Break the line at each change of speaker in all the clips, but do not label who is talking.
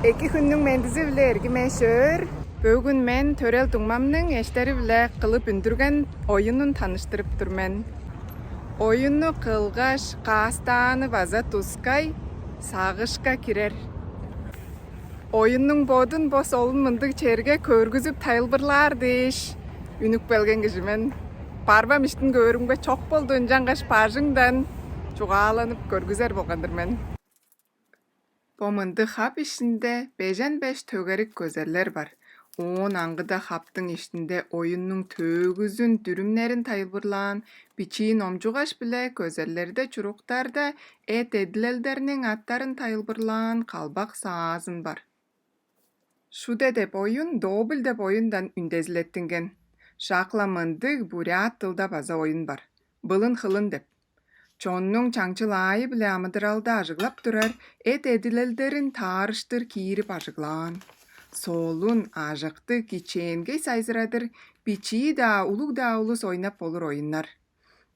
Eki günнүң мендизи биле эргимешөр. Бүгүн мен Төрел Туңмамның эштери биле кылып үндүрген оюнун таныштырып турмен. Оюнну кылгаш каастааны база тускай сагышка кирер. Оюннуң бодун бос олун мындык черге көргүзүп тайылбырлаар деш. Үнүк белген кишимен. Барбам иштин көрүмгө чок болду үнжаңгаш пажыңдан чугааланып көргүзер болгондурмен. Bu mındık hap işinde 5 tögerik gözerler var. Oğun angıda haptın işinde oyunun tögüzün dürümlerin tayılbırlan, biçiğin omcuğaş bile gözerlerde çuruktarda et edilelderinin atların tayılbırlan kalbak sağazın var. Şu dep oyun dobul dep oyundan ündezlettingen. Şakla mındık burят tılda baza oyun var. Bılın hılın dep. Чоннуң чаңчылайы біле амыдыралды ажыглап тұрар, эт эдилелдерін тарыштыр киіріп ажыглан. Солун ажықты киченге сайзырадыр, бичи да, улуг да улус ойнап болыр ойыннар.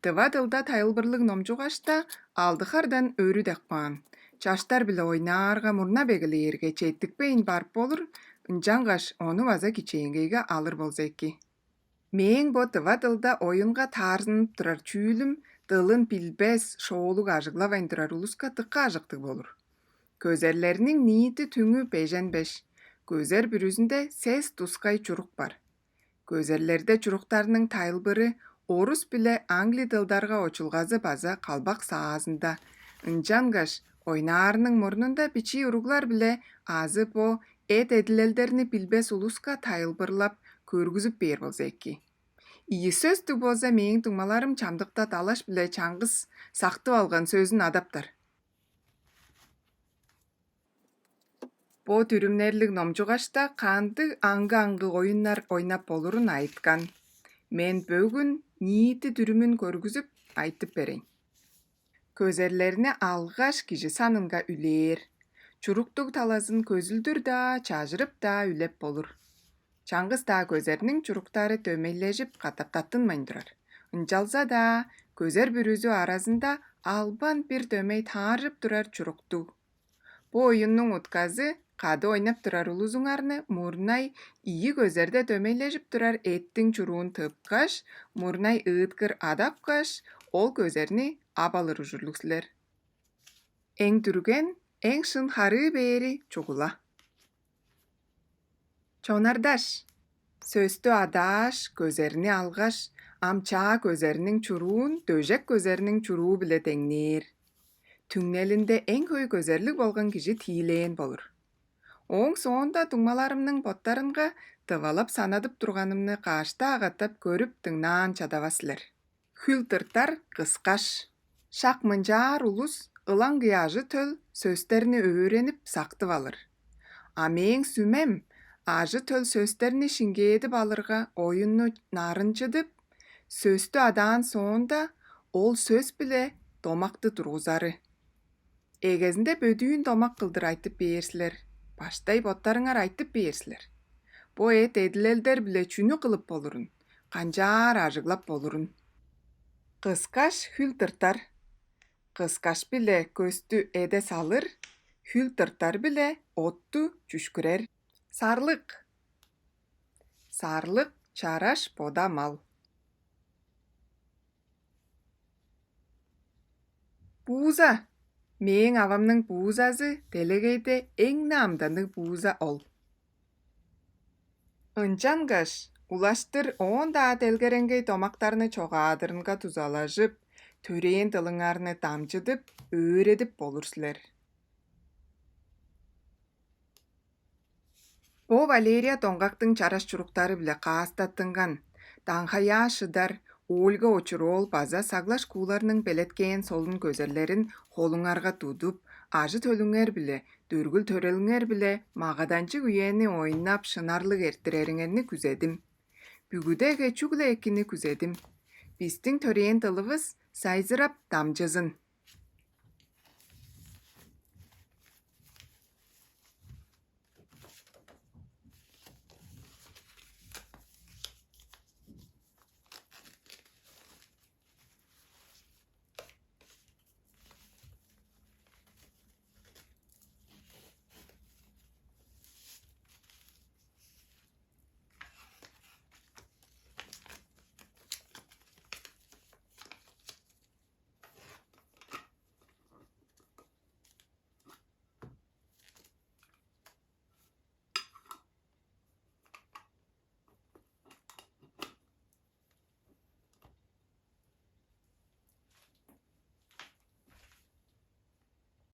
Тыва тылда тайылбырлык номжуғашта алдықардан өрі дақпан. Чаштар біле ойнарға мұрна бегілерге четтікпейін барып болыр, үнжаңғаш оны ваза киченгеге алыр болзеки. Мен бо тыва тылда ойынға тарзынып тұрар чүйлім, Dılın bilbez şoğuluk ajıglavayın durar uluska tıkka ajıqtık bolur. Közerlerinin niyeti tüngü 5. Közer bürüzünde ses tuskay çuruk bar. Közerlerde çuruktarının tayılbırı orus bile Angli dıldarga oçulgazı baza kalbak sağazında. Incangaş oynarının murnunda biçi uruglar bile azı bo et edilelderini bilbez uluska tayılbırlap körgüzüp ber bolzeki. İyi söz болса менің туңмаларым чамдықта талаш біле чаңғыс сақтып алған сөзін адаптар. Бо түрімнерлік номжуғашта қанды аңғы ойыннар ойнап болырын айтқан. Мен бөгін ниеті түрімін көргізіп айтып берейін. Көзерлеріне алғаш кижи санынға үлер. Чуруктук талазын көзілдір да, чажырып да үлеп болыр. Чаңғыс да көзерінің чуруктары төмейлежіп қатап-таттынмайын тұрар. Үнжалса да, көзер бүрізі аразында албан бір төмей тарып тұрар чурукту. Бу ойынның утказы қады ойнап тұрар улузуңарны мурнай ии көзерде төмейлежіп тұрар еттің чуруын тыпқаш, мурнай ыыткыр адапқаш, ол көзерні абалыр ұжырлықсылер. Эң түрген, эң шын хары бері чугула. Çonardaş, söstü adaş, gözlerini algaş, amça gözlerinin çuruğun, döjek gözlerinin çuruğu bile tegnir. Tüңнелінде en köy gözerlik bolgan kişi tiyileyen bolur. Oң soğunda tuңmalarımның bottарынға tıvalap sanadıp turganımны qaşta ağattap körüp tıngnan çadavasılar. Hültırtar kıskaş. Şakmıncar ulus, ılan gıyajı töl sösterini öğrenip saktıp alır. Ameң sümem, Ажы төл сөстеріні шинге едіп алырға ойынны нарынчыдып, сөсті адан соңында ол сөз біле домақты тұрғызары. Егезінде бөдүйін домақ қылдыр айтып бейерсілер, баштай боттарыңар айтып бейерсілер. Бо ет еділелдер біле чүні қылып болырын, қанжар ажыглап болырын. Қыскаш хүл тыртар. Қыскаш біле көсті еде салыр, хүл тыртар біле отту чүшкірер. Sarlık. Sarlık çaraş boda mal. Buğza. Meň avamның buğzası delegeyde eň namdanyk buğza ol. Ынчангаş, ulaştır 10 da delgerengey tomaktarını çoğadırınga tuzalajıp, töreyen tılыңarını damçıdıp, öğredip bolursiler. Бо Валерия тоңғақтың чараш чуруктары біле қаастаттынған. Таңхая шыдар, Ольга очурол база саглаш кууларының белеткен солын көзерлерін холуңарға тудуп, ажы төлүңер біле, дүргүл төреліңер біле, мағаданчы үйені ойнап шынарлық ертіреріңерні күзедім. Бүгүдеге чугле екіні күзедім. Бистің төреен тылывыз сайзырап дамжызын.